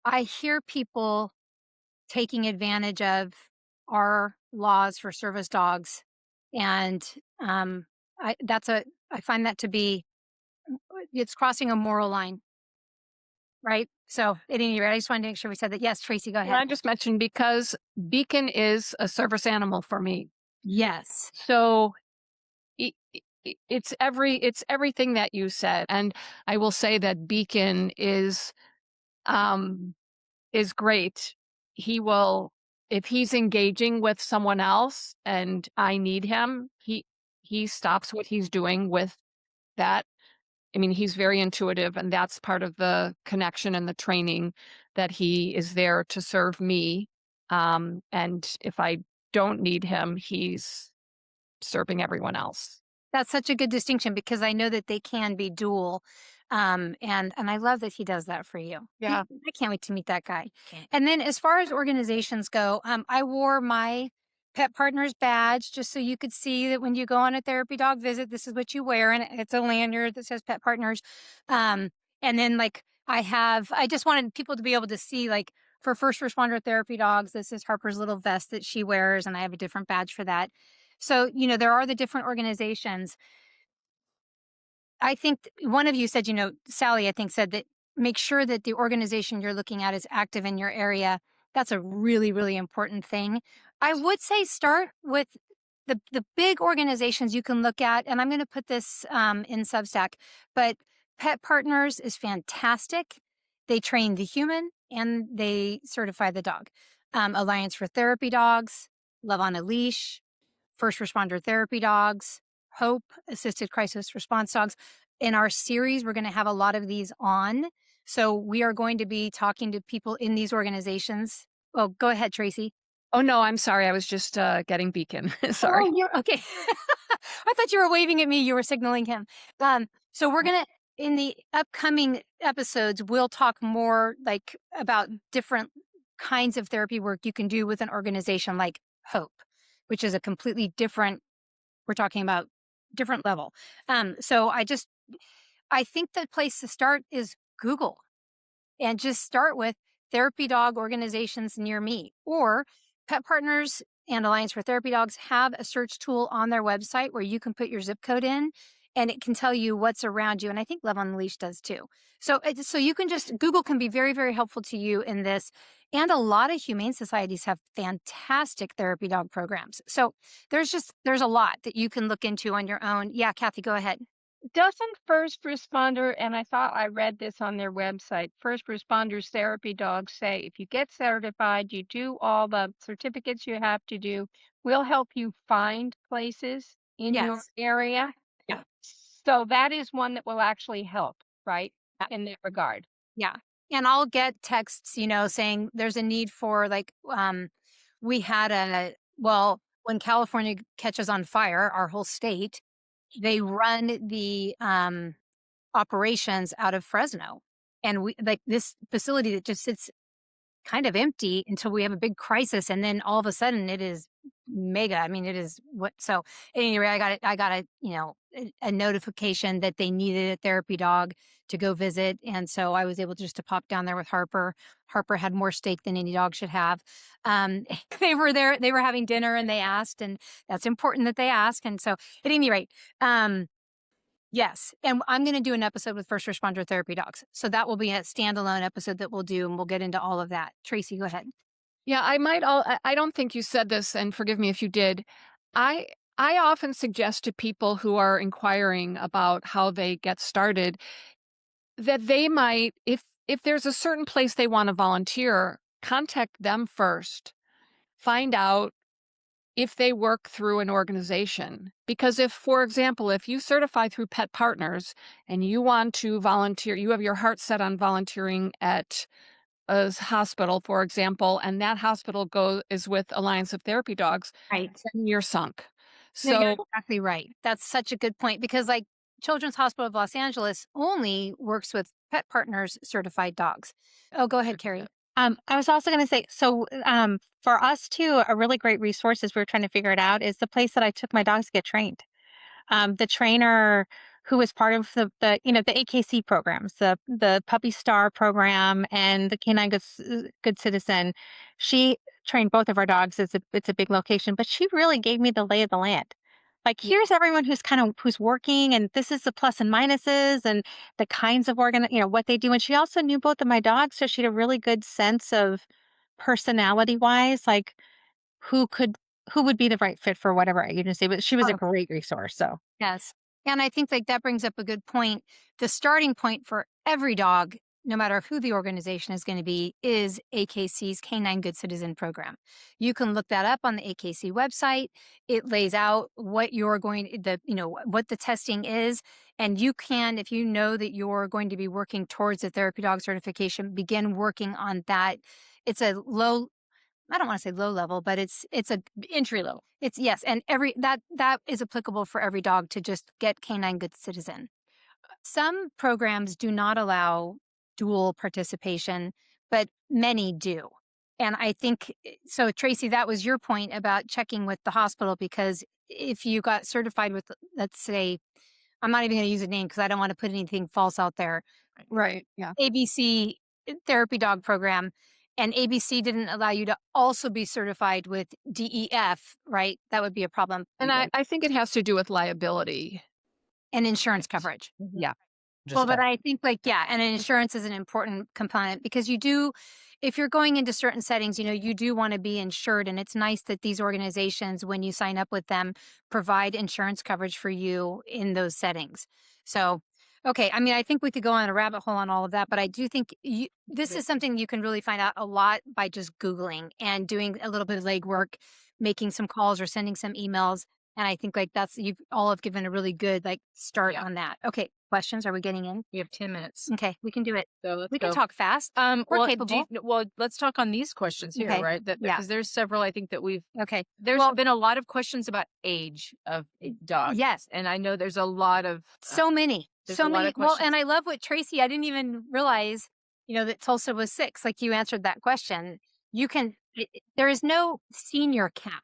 I hear people taking advantage of our laws for service dogs. And I find that to be, it's crossing a moral line. right? So at any rate, I just wanted to make sure we said that. Yes, Tracy, go And ahead. I just mentioned because Beacon is a service animal for me. Yes. So it's everything that you said. And I will say that Beacon is great. He will, if he's engaging with someone else and I need him, he stops what he's doing with that. I mean, he's very intuitive, and that's part of the connection and the training, that he is there to serve me. And if I don't need him, he's serving everyone else. That's such a good distinction because I know that they can be dual. And I love that he does that for you. Yeah. I can't wait to meet that guy. Okay. And then as far as organizations go, I wore my pet partner's badge just so you could see that when you go on a therapy dog visit, this is what you wear. And it's a lanyard that says pet partners. And then like I just wanted people to be able to see, like, for first responder therapy dogs, this is Harper's little vest that she wears, and I have a different badge for that. So, there are the different organizations. I think one of you said, Sally, I think said that make sure that the organization you're looking at is active in your area. That's a really, really important thing. I would say start with the big organizations you can look at, and I'm going to put this in Substack, but Pet Partners is fantastic. They train the human and they certify the dog. Alliance for Therapy Dogs, Love on a Leash, First Responder Therapy Dogs, Hope, Assisted Crisis Response Dogs. In our series, we're going to have a lot of these on. So we are going to be talking to people in these organizations. Oh, go ahead, Tracy. Oh, no, I'm sorry. I was just getting Beacon. Sorry. Oh, you're okay. I thought you were waving at me. You were signaling him. So we're going to, in the upcoming episodes, we'll talk more like about different kinds of therapy work you can do with an organization like Hope, which is a completely different, we're talking about different level. So I think the place to start is Google, and just start with therapy dog organizations near me, or Pet Partners and Alliance for Therapy Dogs have a search tool on their website where you can put your zip code in and it can tell you what's around you. And I think Love on the Leash does too. So you can just, Google can be very, very helpful to you in this. And a lot of humane societies have fantastic therapy dog programs. So there's a lot that you can look into on your own. Yeah, Kathy, go ahead. Doesn't first responder, and I thought I read this on their website, first responders therapy dogs say if you get certified, you do all the certificates you have to do, we'll help you find places in your Yes. area. Yeah. So that is one that will actually help, right? Yeah. In that regard. Yeah. And I'll get texts, saying there's a need for, like, we had when California catches on fire, our whole state, they run the operations out of Fresno. And we, like, this facility that just sits kind of empty until we have a big crisis, and then all of a sudden it is mega. I mean, it is what. So anyway, I got a notification that they needed a therapy dog to go visit, and so I was able just to pop down there with Harper. Harper had more steak than any dog should have. They were there, they were having dinner, and they asked, and that's important that they ask. And so at any rate, yes. And I'm going to do an episode with first responder therapy dogs. So that will be a standalone episode that we'll do, and we'll get into all of that. Tracy, go ahead. Yeah, I don't think you said this, and forgive me if you did. I I often suggest to people who are inquiring about how they get started that they might, if there's a certain place they want to volunteer, contact them first. Find out if they work through an organization. Because if, for example, if you certify through Pet Partners and you want to volunteer, you have your heart set on volunteering at a hospital, for example, and that hospital is with Alliance of Therapy Dogs, Right. then you're sunk. No, you're So exactly right. That's such a good point because, like, Children's Hospital of Los Angeles only works with Pet Partners certified dogs. Oh, go ahead, Carrie. I was also going to say, so for us too, a really great resource as we are trying to figure it out is the place that I took my dogs to get trained. The trainer who was part of the AKC programs, the Puppy Star program and the Canine Good Citizen, she trained both of our dogs. It's a big location, but she really gave me the lay of the land. Like, here's everyone who's working, and this is the plus and minuses and the kinds of what they do. And she also knew both of my dogs, so she had a really good sense of personality wise, like who could who would be the right fit for whatever agency. But she was a great resource. So Yes. And I think like that brings up a good point. The starting point for every dog, no matter who the organization is going to be, is AKC's Canine Good Citizen program. You can look that up on the AKC website. It lays out what what the testing is. And you can, if you know that you're going to be working towards a therapy dog certification, begin working on that. It's a low, I don't want to say low level, but it's a Entry level. it's yes, and every that is applicable for every dog to just get Canine Good Citizen. Some programs do not allow dual participation, but many do. And I think so, Tracy, that was your point about checking with the hospital, because if you got certified with, let's say, I'm not even going to use a name because I don't want to put anything false out there, Right. Yeah. ABC therapy dog program, and ABC didn't allow you to also be certified with DEF, right? That would be a problem. And I think it has to do with liability. And insurance coverage. Yeah. Well, but a- I think and insurance is an important component, because if you're going into certain settings, you do want to be insured. And it's nice that these organizations, when you sign up with them, provide insurance coverage for you in those settings. So, okay. I mean, I think we could go on a rabbit hole on all of that, but I do think this is something you can really find out a lot by just Googling and doing a little bit of legwork, making some calls or sending some emails. And I think you've all have given a really good start on that. Okay. Questions? Are we getting in? We have 10 minutes. Okay. We can do it. So let's We go. can talk fast. We're well, capable. let's talk on these questions here, Okay. right? Yeah. Because there's several I think that Okay. there's been a lot of questions about age of a dog. Yes. And I know there's a lot of So many. there's So a lot many. of Well, questions. and I love what Tracy, I didn't even realize, that Tulsa was 6. Like, you answered that question. There is no senior cap.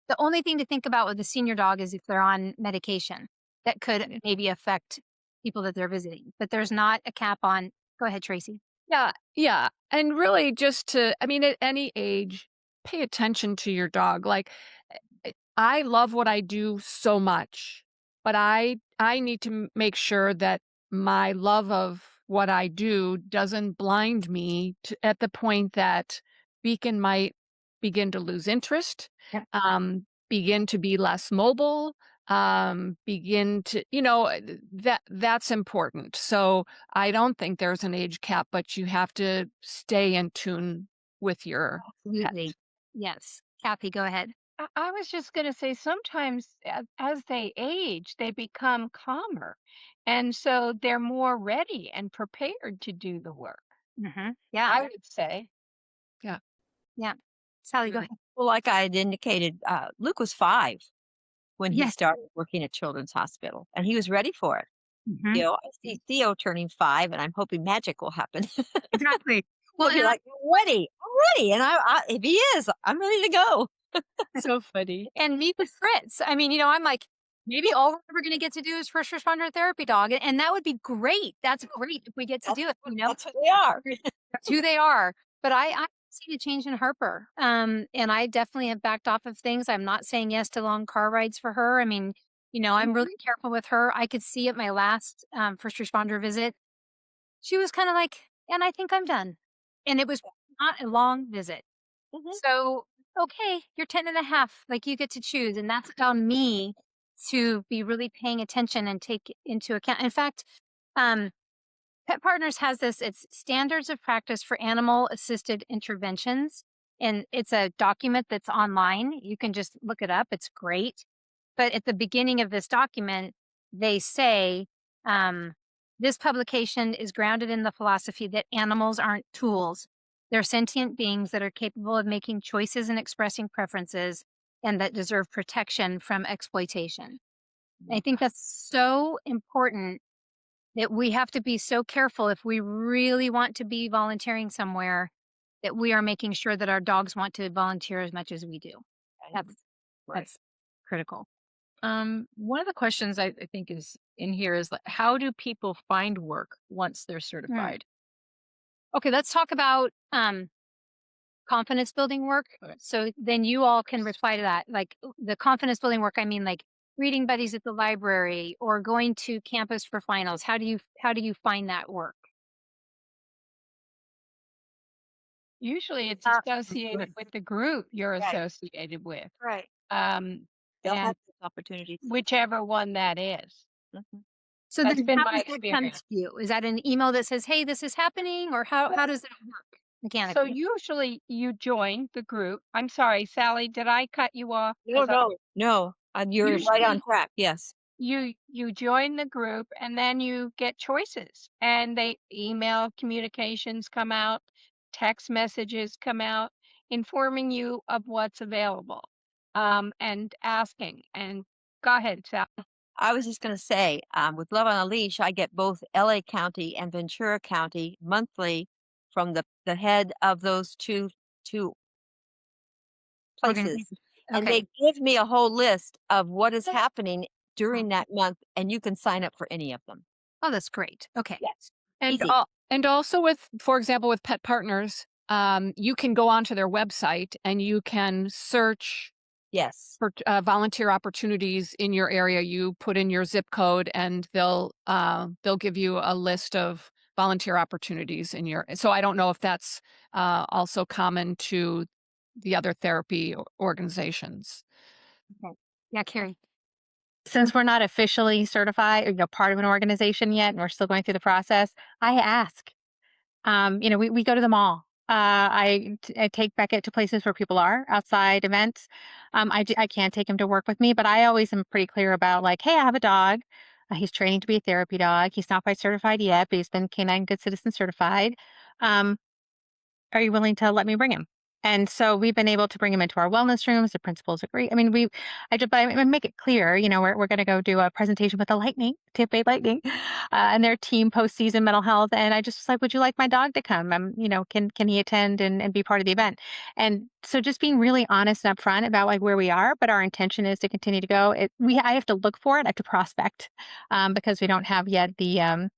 The only thing to think about with a senior dog is if they're on medication that could maybe affect people that they're visiting, but there's not a cap on. Go ahead, Tracy. Yeah. Yeah. And really at any age, pay attention to your dog. Like, I love what I do so much, but I need to make sure that my love of what I do doesn't blind me at the point that Beacon might begin to lose interest, Yep. begin to be less mobile, begin to, that's important. So I don't think there's an age cap, but you have to stay in tune with your pet. Absolutely. Yes. Kathy, go ahead. I was just going to say sometimes as they age, they become calmer. And so they're more ready and prepared to do the work, Yeah. I would say. Yeah. Sally, go ahead. Well, like I had indicated, Luke was 5 when he Yes. started working at Children's Hospital, and he was ready for it. Mhm. I see Theo turning 5, and I'm hoping magic will happen. Exactly. Well, Well, he's like, I'm ready. And if he is, I'm ready to go. So funny. and me with Fritz. I mean, I'm like, maybe all we're ever going to get to do is first responder therapy dog. And that would be great. That's great if we get to do it. That's what they are. That's who they are. But I see a change in Harper. And I definitely have backed off of things. I'm not saying yes to long car rides for her. I mean, I'm really careful with her. I could see at my last first responder visit, she was kind of like, and I think I'm done. And it was not a long visit. Mhm. So, okay, you're 10 and a half. Like, you get to choose. And that's on me to be really paying attention and take into account. In fact, Pet Partners has this, it's Standards of Practice for Animal Assisted Interventions. And it's a document that's online. You can just look it up. It's great. But at the beginning of this document, they say, this publication is grounded in the philosophy that animals aren't tools. They're sentient beings that are capable of making choices and expressing preferences, and that deserve protection from exploitation. And I think that's so important, that we have to be so careful if we really want to be volunteering somewhere, that we are making sure that our dogs want to volunteer as much as we do. That's critical. One of the questions I think is in here is how do people find work once they're certified? Okay, let's talk about confidence building work. Okay. So then you all can reply to that. Like, the confidence building work, I mean, like, reading buddies at the library or going to campus for finals? How do you find that work? Usually it's Uh, associated with the group you're Right. associated with. Right. They'll And have those opportunities. whichever one that is. Mhm. So That's then been how my does that come experience. to you? Is that an email that says, "Hey, this is happening," or how does that work So mechanically? usually you join the group. I'm sorry, Sally, did I cut you off? No, 'Cause no, no. You're right on usually track. Yes. you join the group and then you get choices and they email communications come out, text messages come out informing you of what's available, and asking. And go ahead, Sally. I was just going to say, with Love on a Leash, I get both LA County and Ventura County monthly from the head of those two places, Organization. and Okay. they give me a whole list of what is happening during that month, and you can sign up for any of them. Oh, that's great. Okay. Yes, And easy. and also with, for example, with pet partners, you can go onto their website and you can search Yes. for volunteer opportunities in your area. You put in your zip code, and they'll give you a list of volunteer opportunities in your. So I don't know if that's also common to the other therapy organizations. Okay. Yeah, Carrie. Since we're not officially certified or, part of an organization yet, and we're still going through the process, I ask. We go to the mall. I take Beckett to places where people are outside events. I can't take him to work with me, but I always am pretty clear about like, hey, I have a dog. He's training to be a therapy dog. He's not quite certified yet, but he's been Canine Good Citizen certified. Um, are you willing to let me bring him? And so we've been able to bring him into our wellness rooms. The principals agree. I mean, but I make it clear, we're going to go do a presentation with the Lightning, Tampa Bay Lightning, and their team postseason mental health. And I just was like, would you like my dog to come? Can he attend and be part of the event? And so just being really honest and upfront about like where we are, but our intention is to continue to go. I have to look for it. I have to prospect, because we don't have yet the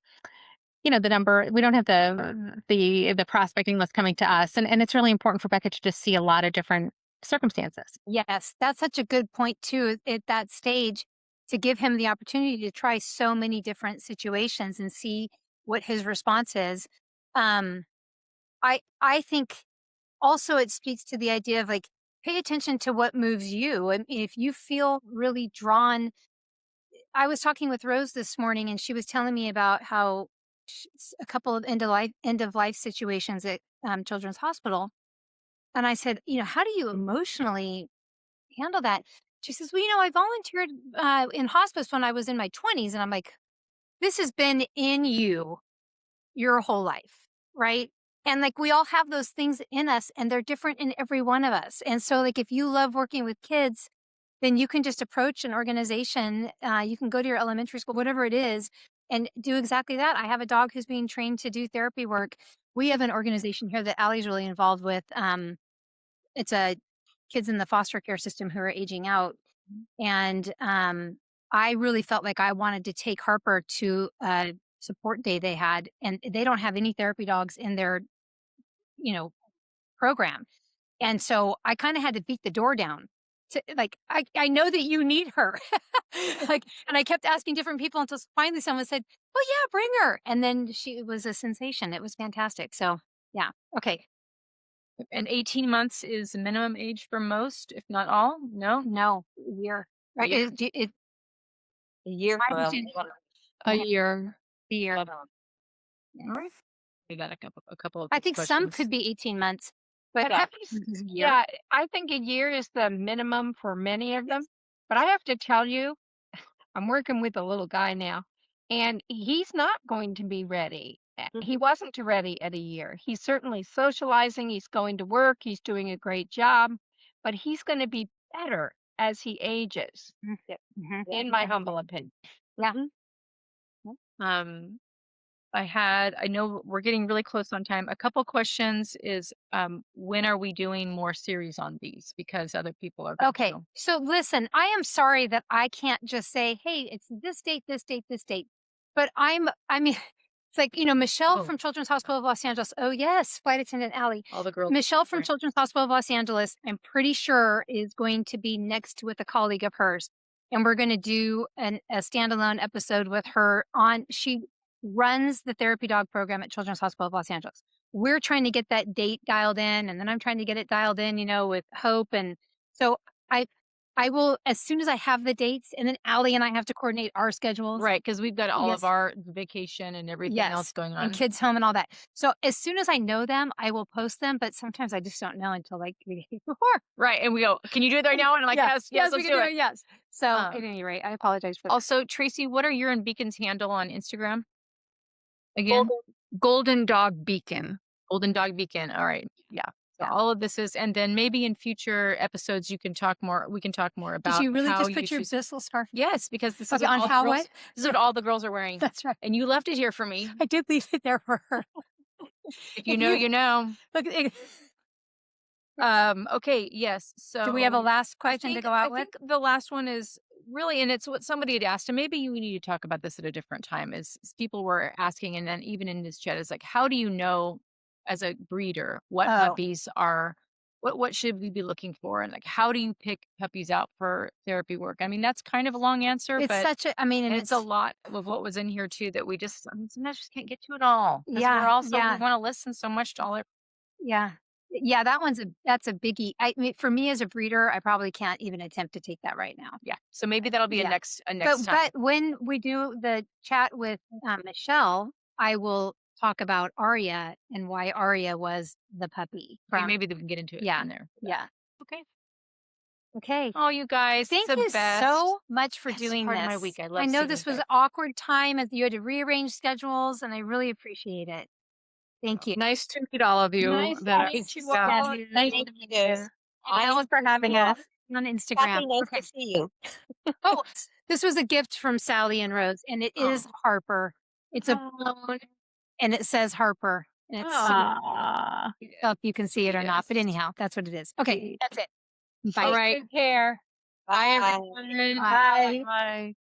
number. We don't have the prospecting list coming to us, and it's really important for Becca to just see a lot of different circumstances. Yes, that's such a good point too at that stage to give him the opportunity to try so many different situations and see what his response is. Um, I think also it speaks to the idea of like pay attention to what moves you. I mean, if you feel really drawn, I was talking with Rose this morning and she was telling me about how a couple of end of life situations at Children's Hospital, and I said, how do you emotionally handle that? She says, well, I volunteered in hospice when I was in my 20s. And I'm like, this has been in you your whole life, right? And like we all have those things in us and they're different in every one of us. And so, like, if you love working with kids, then you can just approach an organization. You can go to your elementary school, whatever it is, and do exactly that. I have a dog who's being trained to do therapy work. We have an organization here that Allie's really involved with. It's a kids in the foster care system who are aging out. And I really felt like I wanted to take Harper to a support day they had, and they don't have any therapy dogs in their, program. And so I kind of had to beat the door down. To, like, I know that you need her. Like, and I kept asking different people until finally someone said, "Oh yeah, bring her." And then she was a sensation. It was fantastic. So yeah. Okay. And 18 months is the minimum age for most, if not all? No? No, year. Right. Year. A year I for understand. A year. The year. Love on. All right. Do that a couple of I think some questions. could be 18 months, but But puppies is a year. yeah, I think a year is the minimum for many of them. But I have to tell you, I'm working with a little guy now, and he's not going to be ready. He wasn't ready at a year. He's certainly socializing, he's going to work, he's doing a great job, but he's going to be better as he ages, Mhm. in my humble opinion. Yeah. Um, I know we're getting really close on time. A couple questions is, when are we doing more series on these? Because other people are going Okay. to. So listen, I am sorry that I can't just say, "Hey, it's this date, this date, this date." But I mean, it's like, Michelle Oh. from Children's Hospital of Los Angeles. Oh, yes, flight attendant Allie. All the girls. Michelle from Children's Hospital of Los Angeles, I'm pretty sure is going to be next with a colleague of hers. and we're going to do a standalone episode with her on. She runs the therapy dog program at Children's Hospital of Los Angeles. We're trying to get that date dialed in, and then I'm trying to get it dialed in, with Hope. And so I will, as soon as I have the dates, and then Allie and I have to coordinate our schedules. Right, because we've got all Yes. of our vacation and everything else going on. And kids home and all that. So as soon as I know them, I will post them, but sometimes I just don't know until like 3 days before. Right, and we go, can you do it right now? And I'm like, yes, we let's can do it. yes. So Um, at any rate, I apologize for that. Also, Tracy, what are your and Beacon's handle on Instagram? Again? Golden Dog Beacon. Golden Dog Beacon. All right. Yeah. So all of this is, and then maybe in future episodes we can talk more about Did you really how just put your choose- Bissell scarf? Yes, because this is Okay, on all how girls, what? This is what all the girls are wearing. That's right. And you left it here for me. I did leave it there for her. If you know, you know. Look, Okay, yes. So do we have a last question to go out I with? think the last one is really, and it's what somebody had asked, and maybe we need to talk about this at a different time, is people were asking, and then even in this chat, is like, how do you know as a breeder what puppies are, what should we be looking for? And like, how do you pick puppies out for therapy work? I mean, that's kind of a long answer, It's but such a, I mean, and it's a lot of what was in here too that we just, sometimes just can't get to it all. We're also, we want to listen so much to all it. Yeah. Yeah, that's a biggie. I mean, for me as a breeder, I probably can't even attempt to take that right now. Yeah. So maybe that'll be a next time. But when we do the chat with Michelle, I will talk about Aria and why Aria was the puppy. Okay, maybe we can get into it in there. Yeah. Okay. Okay. Oh, you guys, Thank it's the you best. so much for Best doing part this. of my week. I love I know seeing this you was guys. an awkward time as you had to rearrange schedules, and I really appreciate it. Thank you. Nice to meet all of you. Nice to meet you all. Thank you. Thanks for having us on Instagram. Happy, nice to see you. Oh, this was a gift from Sally and Rose, and it is Harper. It's a bone, and it says Harper. And it's I don't know if you can see it or not, but anyhow, that's what it is. Okay, that's it. Bye. All right. Take care. Bye. Bye, everyone. Bye. Bye.